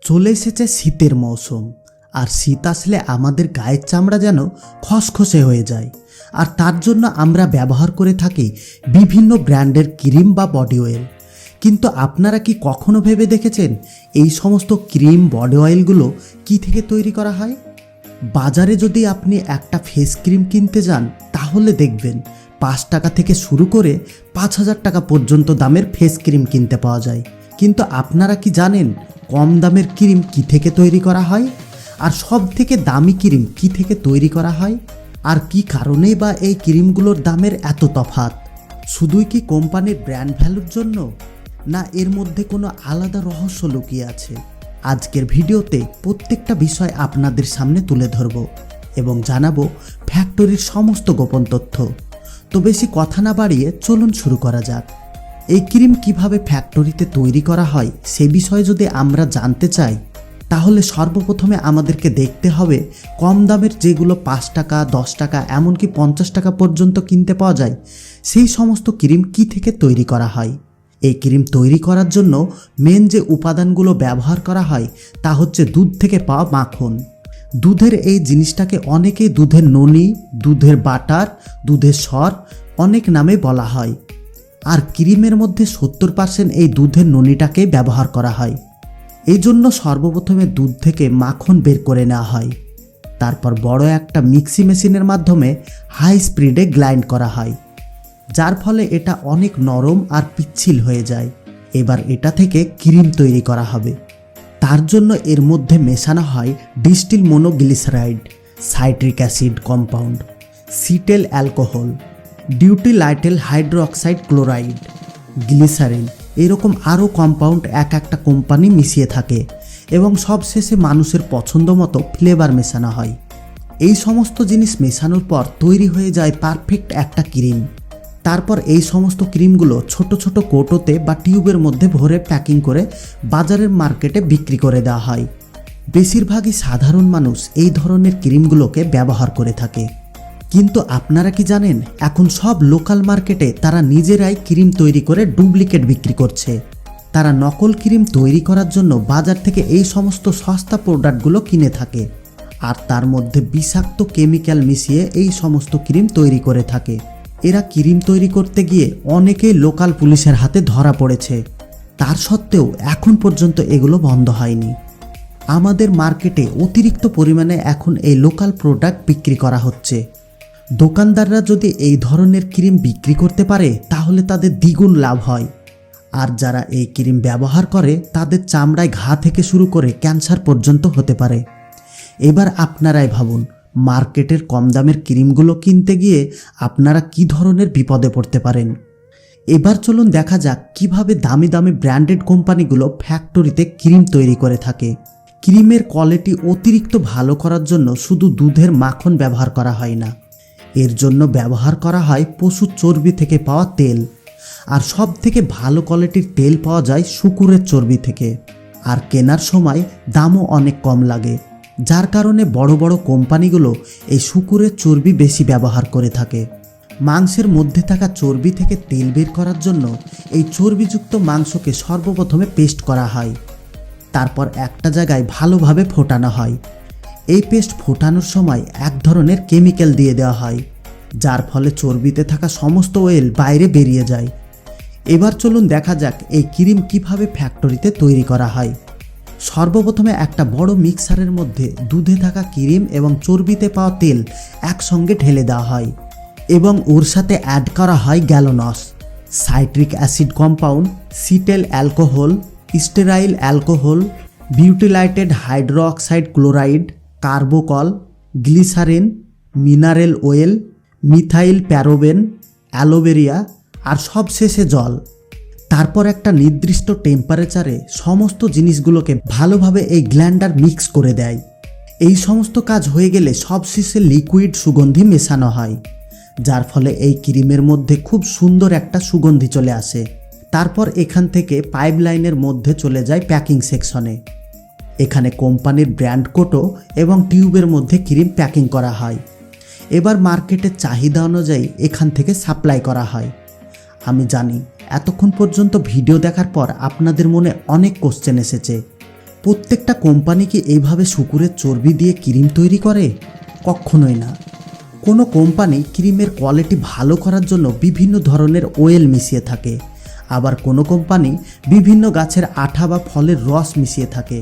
চলে এসেছে শীতের মৌসুম। আর শীত আসলে আমাদের গায়ের চামড়া যেন খসখসে হয়ে যায়। আর তার জন্য আমরা ব্যবহার করে থাকি বিভিন্ন ব্র্যান্ডের ক্রিম বা বডি অয়েল। কিন্তু আপনারা কি কখনো ভেবে দেখেছেন এই সমস্ত ক্রিম বডি অয়েলগুলো কি থেকে তৈরি করা হয়? বাজারে যদি আপনি একটা ফেস ক্রিম কিনতে যান তাহলে দেখবেন 5 টাকা থেকে শুরু করে 5,000 টাকা পর্যন্ত দামের ফেস ক্রিম কিনতে পাওয়া যায়। কিন্তু আপনারা কি জানেন কম দামের ক্রিম কি থেকে তৈরি করা হয়? আর সব থেকে দামি ক্রিম কি থেকে তৈরি করা হয়? আর কি কারণেই বা এই ক্রিমগুলোর দামের এত তফাৎ? শুধুই কি কোম্পানির ব্র্যান্ড ভ্যালুর জন্য, না এর মধ্যে কোনো আলাদা রহস্য লুকিয়ে আছে? আজকের ভিডিওতে প্রত্যেকটা বিষয় আপনাদের সামনে তুলে ধরব এবং জানাবো ফ্যাক্টরির সমস্ত গোপন তথ্য। তো বেশি কথা না বাড়িয়ে চলুন শুরু করা যাক। এই ক্রিম কিভাবে ফ্যাক্টরিতে তৈরি করা হয় সে বিষয়ে যদি আমরা জানতে চাই তাহলে সর্বপ্রথমে আমাদেরকে দেখতে হবে কম দামের যেগুলো 5 টাকা 10 টাকা এমনকি 50 টাকা পর্যন্ত কিনতে পাওয়া যায় সেই সমস্ত ক্রিম কি থেকে তৈরি করা হয়। এই ক্রিম তৈরি করার জন্য মেন যে উপাদানগুলো ব্যবহার করা হয় তা হচ্ছে দুধ থেকে পাওয়া মাখন। দুধের এই জিনিসটাকে অনেকেই দুধের ননি, দুধের বাটার, দুধের সর অনেক নামে বলা হয়। আর ক্রিমের মধ্যে 70% এই দুধের ননিটাকে ব্যবহার করা হয়। এই জন্য সর্বপ্রথমে দুধ থেকে মাখন বের করে নেওয়া হয়। তারপর বড় একটা মিক্সি মেশিনের মাধ্যমে হাই স্পিডে গ্রাইন্ড করা হয়, যার ফলে এটা অনেক নরম আর পিচ্ছিল হয়ে যায়। এবার এটা থেকে ক্রিম তৈরি করা হবে। তার জন্য এর মধ্যে মেশানো হয় distil monoglyceride, citric acid compound, cetyl alcohol, ডিউটিলাইটেল হাইড্রোক্সাইড ক্লোরাইড, গ্লিসারিন, এরকম আরও কম্পাউন্ড এক একটা কোম্পানি মিশিয়ে থাকে এবং সবশেষে মানুষের পছন্দ মতো ফ্লেভার মেশানো হয়। এই সমস্ত জিনিস মেশানোর পর তৈরি হয়ে যায় পারফেক্ট একটা ক্রিম। তারপর এই সমস্ত ক্রিমগুলো ছোট ছোট কৌটোতে বা টিউবের মধ্যে ভরে প্যাকিং করে বাজারের মার্কেটে বিক্রি করে দেওয়া হয়। বেশিরভাগই সাধারণ মানুষ এই ধরনের ক্রিমগুলোকে ব্যবহার করে থাকে। কিন্তু আপনারা কি জানেন এখন সব লোকাল মার্কেটে তারা নিজেরাই ক্রিম তৈরি করে ডুপ্লিকেট বিক্রি করছে। তারা নকল ক্রিম তৈরি করার জন্য বাজার থেকে এই সমস্ত সস্তা প্রোডাক্টগুলো কিনে থাকে আর তার মধ্যে বিষাক্ত কেমিক্যাল মিশিয়ে এই সমস্ত ক্রিম তৈরি করে থাকে। এরা ক্রিম তৈরি করতে গিয়ে অনেকেই লোকাল পুলিশের হাতে ধরা পড়েছে। তার সত্ত্বেও এখন পর্যন্ত এগুলো বন্ধ হয়নি। আমাদের মার্কেটে অতিরিক্ত পরিমাণে এখন এই লোকাল প্রোডাক্ট বিক্রি করা হচ্ছে। দোকানদাররা যদি এই ধরনের ক্রিম বিক্রি করতে পারে তাহলে তাদের দ্বিগুণ লাভ হয়। আর যারা এই ক্রিম ব্যবহার করে তাদের চামড়ায় ঘা থেকে শুরু করে ক্যান্সার পর্যন্ত হতে পারে। এবার আপনারাই ভাবুন মার্কেটের কম দামের ক্রিমগুলো কিনতে গিয়ে আপনারা কি ধরনের বিপদে পড়তে পারেন। এবার চলুন দেখা যাক কিভাবে দামি দামি ব্র্যান্ডেড কোম্পানিগুলো ফ্যাক্টরিতে ক্রিম তৈরি করে থাকে। ক্রিমের কোয়ালিটি অতিরিক্ত ভালো করার জন্য শুধু দুধের মাখন ব্যবহার করা হয় না, এর জন্য ব্যবহার করা হয় পশুর চর্বি থেকে পাওয়া তেল। আর সব থেকে ভালো কোয়ালিটির তেল পাওয়া যায় শূকরের চর্বি থেকে। আর কেনার সময় দামও অনেক কম লাগে, যার কারণে বড় বড় কোম্পানিগুলো এই শূকরের চর্বি বেশি ব্যবহার করে থাকে। মাংসের মধ্যে থাকা চর্বি থেকে তেল বের করার জন্য এই চর্বিযুক্ত মাংসকে সর্বপ্রথমে পেস্ট করা হয়। তারপর একটা জায়গায় ভালোভাবে ফোটানো হয়। এই পেস্ট ফোটানোর সময় এক ধরনের কেমিক্যাল দিয়ে দেওয়া হয়, যার ফলে চর্বিতে থাকা সমস্ত অয়েল বাইরে বেরিয়ে যায়। এবার চলুন দেখা যাক এই ক্রিম কিভাবে ফ্যাক্টরিতে তৈরি করা হয়। সর্বপ্রথমে একটা বড় মিক্সারের মধ্যে দুধে থাকা ক্রিম এবং চর্বিতে পাওয়া তেল একসঙ্গে ঢেলে দেওয়া হয় এবং ওর সাথে অ্যাড করা হয় gallons, citric acid compound, cetyl alcohol, stearyl alcohol, butylated hydroxide chloride, কার্বোকল, glycerin, mineral oil, methyl paraben, aloe vera আর সবশেষে জল। তারপর একটা নির্দিষ্ট টেম্পারেচারে সমস্ত জিনিসগুলোকে ভালোভাবে এই গ্ল্যান্ডার মিক্স করে দেয়। এই সমস্ত কাজ হয়ে গেলে সবশেষে লিকুইড সুগন্ধি মেশানো হয়, যার ফলে এই ক্রিমের মধ্যে খুব সুন্দর একটা সুগন্ধি চলে আসে। তারপর এখান থেকে পাইপলাইনের মধ্যে চলে যায় প্যাকিং সেকশনে। এখানে কোম্পানির ব্র্যান্ড কোটো এবং টিউবের মধ্যে ক্রিম প্যাকিং করা হয়। এবার মার্কেটের চাহিদা অনুযায়ী এখান থেকে সাপ্লাই করা হয়। আমি জানি এতক্ষণ পর্যন্ত ভিডিও দেখার পর আপনাদের মনে অনেক কোশ্চেন এসেছে, প্রত্যেকটা কোম্পানি কি এইভাবে শূকরের চর্বি দিয়ে ক্রিম তৈরি করে? কখনোই না। কোনো কোম্পানি ক্রিমের কোয়ালিটি ভালো করার জন্য বিভিন্ন ধরনের অয়েল মিশিয়ে থাকে, আবার কোনো কোম্পানি বিভিন্ন গাছের আঠা বা ফলের রস মিশিয়ে থাকে,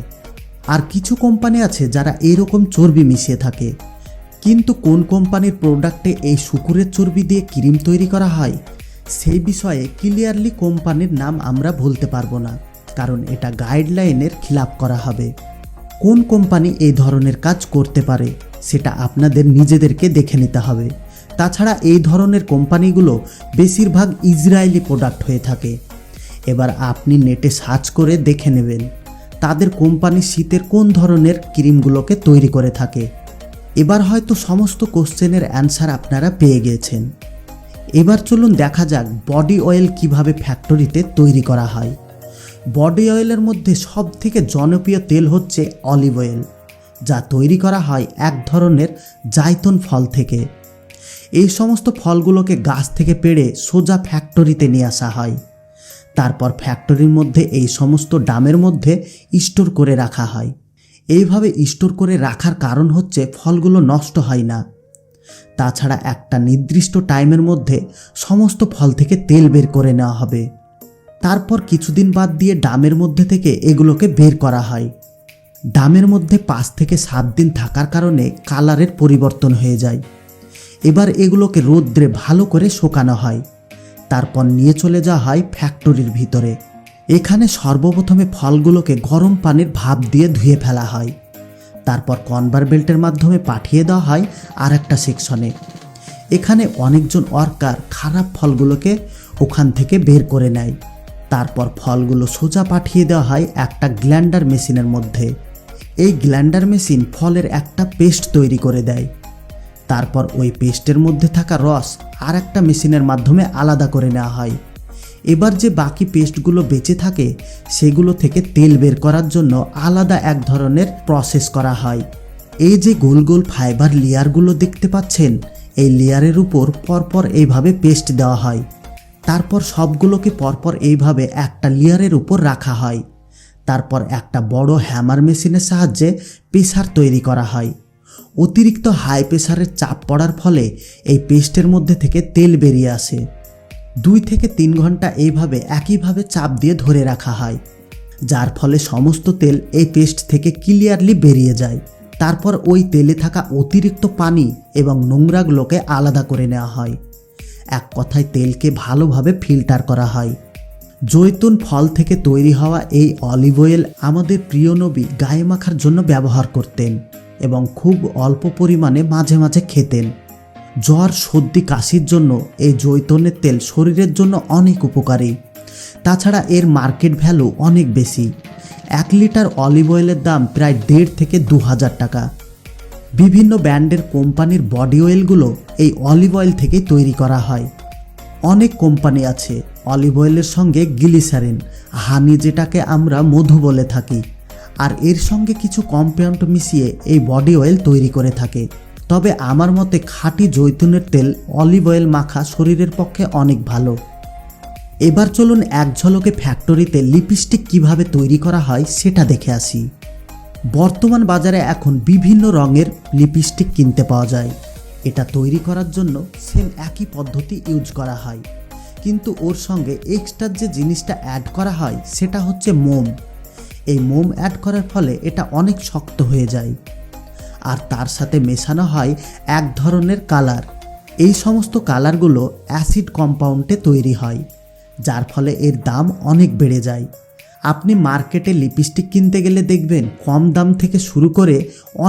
আর কিছু কোম্পানি আছে যারা এরকম চর্বি মিশিয়ে থাকে। কিন্তু কোন কোম্পানির প্রোডাক্টে এই শূকরের চর্বি দিয়ে ক্রিম তৈরি করা হয় সেই বিষয়ে ক্লিয়ারলি কোম্পানির নাম আমরা বলতে পারবো না, কারণ এটা গাইডলাইনের খিলাফ করা হবে। কোন কোম্পানি এই ধরনের কাজ করতে পারে সেটা আপনাদের নিজেদেরকে দেখে নিতে হবে। তাছাড়া এই ধরনের কোম্পানিগুলো বেশিরভাগ ইসরায়েলি প্রোডাক্ট হয়ে থাকে। এবার আপনি নেটে সার্চ করে দেখে নেবেন তাদের কোম্পানি শীতের কোন ধরনের ক্রিমগুলোকে তৈরি করে থাকে। এবার হয়তো সমস্ত কোশ্চেনের অ্যান্সার আপনারা পেয়ে গিয়েছেন। এবার চলুন দেখা যাক বডি অয়েল কিভাবে ফ্যাক্টরিতে তৈরি করা হয়। বডি অয়েলের মধ্যে সবথেকে জনপ্রিয় তেল হচ্ছে অলিভ অয়েল, যা তৈরি করা হয় এক ধরনের জাইতুন ফল থেকে। এই সমস্ত ফলগুলোকে গাছ থেকে পেড়ে সোজা ফ্যাক্টরিতে নিয়ে আসা হয়। তারপর ফ্যাক্টরির মধ্যে এই সমস্ত ড্রামের মধ্যে স্টোর করে রাখা হয়। এইভাবে স্টোর করে রাখার কারণ হচ্ছে ফলগুলো নষ্ট হয় না। তাছাড়া একটা নির্দিষ্ট টাইমের মধ্যে সমস্ত ফল থেকে তেল বের করে নেওয়া হবে। তারপর কিছুদিন বাদ দিয়ে ড্রামের মধ্যে থেকে এগুলোকে বের করা হয়। ড্রামের মধ্যে 5 থেকে 7 দিন থাকার কারণে কালারের পরিবর্তন হয়ে যায়। এবার এগুলোকে রোদ্রে ভালো করে শুকানো হয়। তারপর নিয়ে চলে যাওয়া হয় ফ্যাক্টরির ভিতরে। এখানে সর্বপ্রথমে ফলগুলোকে গরম পানির ভাপ দিয়ে ধুয়ে ফেলা হয়। তারপর কনভার বেল্টের মাধ্যমে পাঠিয়ে দেওয়া হয় আর একটা সেকশনে। এখানে অনেকজন ওয়ার্কার খারাপ ফলগুলোকে ওখান থেকে বের করে নেয়। তারপর ফলগুলো সোজা পাঠিয়ে দেওয়া হয় একটা গ্ল্যান্ডার মেশিনের মধ্যে। এই গ্ল্যান্ডার মেশিন ফলের একটা পেস্ট তৈরি করে দেয়। তারপর ওই পেস্টের মধ্যে থাকা রস আর একটা মেশিনের মাধ্যমে আলাদা করে নেওয়া হয়। এবার যে বাকি পেস্টগুলো বেঁচে থাকে সেগুলো থেকে তেল বের করার জন্য আলাদা এক ধরনের প্রসেস করা হয়। এই যে গোল গোল ফাইবার লেয়ারগুলো দেখতে পাচ্ছেন, এই লেয়ারের উপর পরপর এইভাবে পেস্ট দেওয়া হয়। তারপর সবগুলোকে পরপর এইভাবে একটা লেয়ারের উপর রাখা হয়। তারপর একটা বড় হ্যামার মেশিনের সাহায্যে প্রেসার তৈরি করা হয়। অতিরিক্ত হাই প্রেসারের চাপ পড়ার ফলে এই পেস্টের মধ্যে থেকে তেল বেরিয়ে আসে। 2 থেকে 3 ঘন্টা এইভাবে একইভাবে চাপ দিয়ে ধরে রাখা হয়, যার ফলে সমস্ত তেল এই পেস্ট থেকে ক্লিয়ারলি বেরিয়ে যায়। তারপর ওই তেলে থাকা অতিরিক্ত পানি এবং নোংরাগুলোকে আলাদা করে নেওয়া হয়। এক কথায় তেলকে ভালোভাবে ফিল্টার করা হয়। জৈতুন ফল থেকে তৈরি হওয়া এই অলিভ অয়েল আমাদের প্রিয় নবী গায়ে মাখার জন্য ব্যবহার করতেন এবং খুব অল্প পরিমাণে মাঝে মাঝে খেতেন। জ্বর, সর্দি, কাশির জন্য এই জৈতুনের তেল শরীরের জন্য অনেক উপকারী। তাছাড়া এর মার্কেট ভ্যালু অনেক বেশি। 1 লিটার অলিভ অয়েলের দাম প্রায় 1.5 থেকে 2000 টাকা। বিভিন্ন ব্র্যান্ডের কোম্পানির বডি অয়েলগুলো এই অলিভ অয়েল থেকে তৈরি করা হয়। অনেক কোম্পানি আছে অলিভ অয়েলের সঙ্গে গ্লিসারিন, হানি যেটাকে আমরা মধু বলে থাকি, আর এর সঙ্গে কিছু কম্পাউন্ড মিশিয়ে এই বডি অয়েল তৈরি করে থাকে। তবে আমার মতে খাঁটি জৈতুনের তেল অলিভ অয়েল মাখা শরীরের পক্ষে অনেক ভালো। এবার চলুন এক ঝলকে ফ্যাক্টরিতে লিপস্টিক কিভাবে তৈরি করা হয় সেটা দেখে আসি। বর্তমান বাজারে এখন বিভিন্ন রঙের লিপস্টিক কিনতে পাওয়া যায়। এটা তৈরি করার জন্য সেম একই পদ্ধতি ইউজ করা হয়, কিন্তু ওর সঙ্গে এক্সট্রা যে জিনিসটা অ্যাড করা হয় সেটা হচ্ছে মোম। এই মোম অ্যাড করার ফলে এটা অনেক শক্ত হয়ে যায়, আর তার সাথে মেশানো হয় এক ধরনের কালার। এই সমস্ত কালারগুলো অ্যাসিড কম্পাউন্ডে তৈরি হয়, যার ফলে এর দাম অনেক বেড়ে যায়। আপনি মার্কেটে লিপস্টিক কিনতে গেলে দেখবেন কম দাম থেকে শুরু করে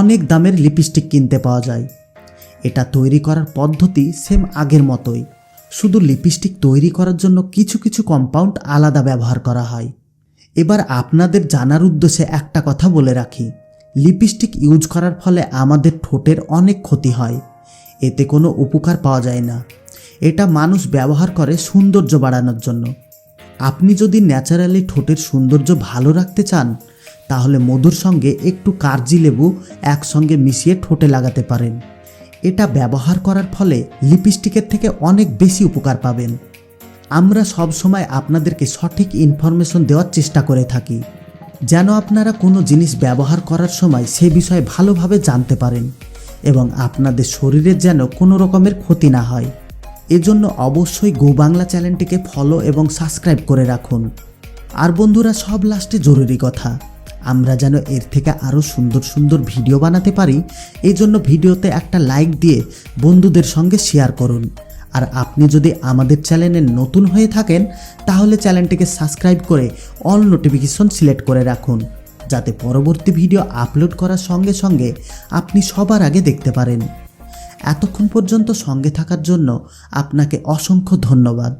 অনেক দামের লিপস্টিক কিনতে পাওয়া যায়। এটা তৈরি করার পদ্ধতি সেম আগের মতোই, শুধু লিপস্টিক তৈরি করার জন্য কিছু কিছু কম্পাউন্ড আলাদা ব্যবহার করা হয়। এবার আপনাদের জানার উদ্দেশ্যে একটা কথা বলে রাখি, লিপস্টিক ইউজ করার ফলে আমাদের ঠোঁটের অনেক ক্ষতি হয়। এতে কোনো উপকার পাওয়া যায় না। এটা মানুষ ব্যবহার করে সৌন্দর্য বাড়ানোর জন্য। আপনি যদি ন্যাচারালি ঠোঁটের সৌন্দর্য ভালো রাখতে চান তাহলে মধুর সঙ্গে একটু কাগজি লেবু একসঙ্গে মিশিয়ে ঠোঁটে লাগাতে পারেন। এটা ব্যবহার করার ফলে লিপস্টিকের থেকে অনেক বেশি উপকার পাবেন। আমরা সব সময় আপনাদেরকে সঠিক ইনফরমেশন দেওয়ার চেষ্টা করে থাকি। যেন আপনারা কোনো জিনিস ব্যবহার করার সময় সে বিষয়ে ভালোভাবে জানতে পারেন এবং আপনাদের শরীরের যেন কোনো রকমের ক্ষতি না হয়। এজন্য অবশ্যই গো বাংলা চ্যানেলটিকে ফলো এবং সাবস্ক্রাইব করে রাখুন। আর বন্ধুরা, সব লাস্টে জরুরি কথা, আমরা যেন এর থেকে আরও সুন্দর সুন্দর ভিডিও বানাতে পারি, এই জন্য ভিডিওতে একটা লাইক দিয়ে বন্ধুদের সঙ্গে শেয়ার করুন। আর আপনি যদি আমাদের চ্যানেলে নতুন হয়ে থাকেন তাহলে চ্যানেলটিকে সাবস্ক্রাইব করে অল নোটিফিকেশন সিলেক্ট করে রাখুন, যাতে পরবর্তী ভিডিও আপলোড করার সঙ্গে সঙ্গে আপনি সবার আগে দেখতে পারেন। এতক্ষণ পর্যন্ত সঙ্গে থাকার জন্য আপনাকে অসংখ্য ধন্যবাদ।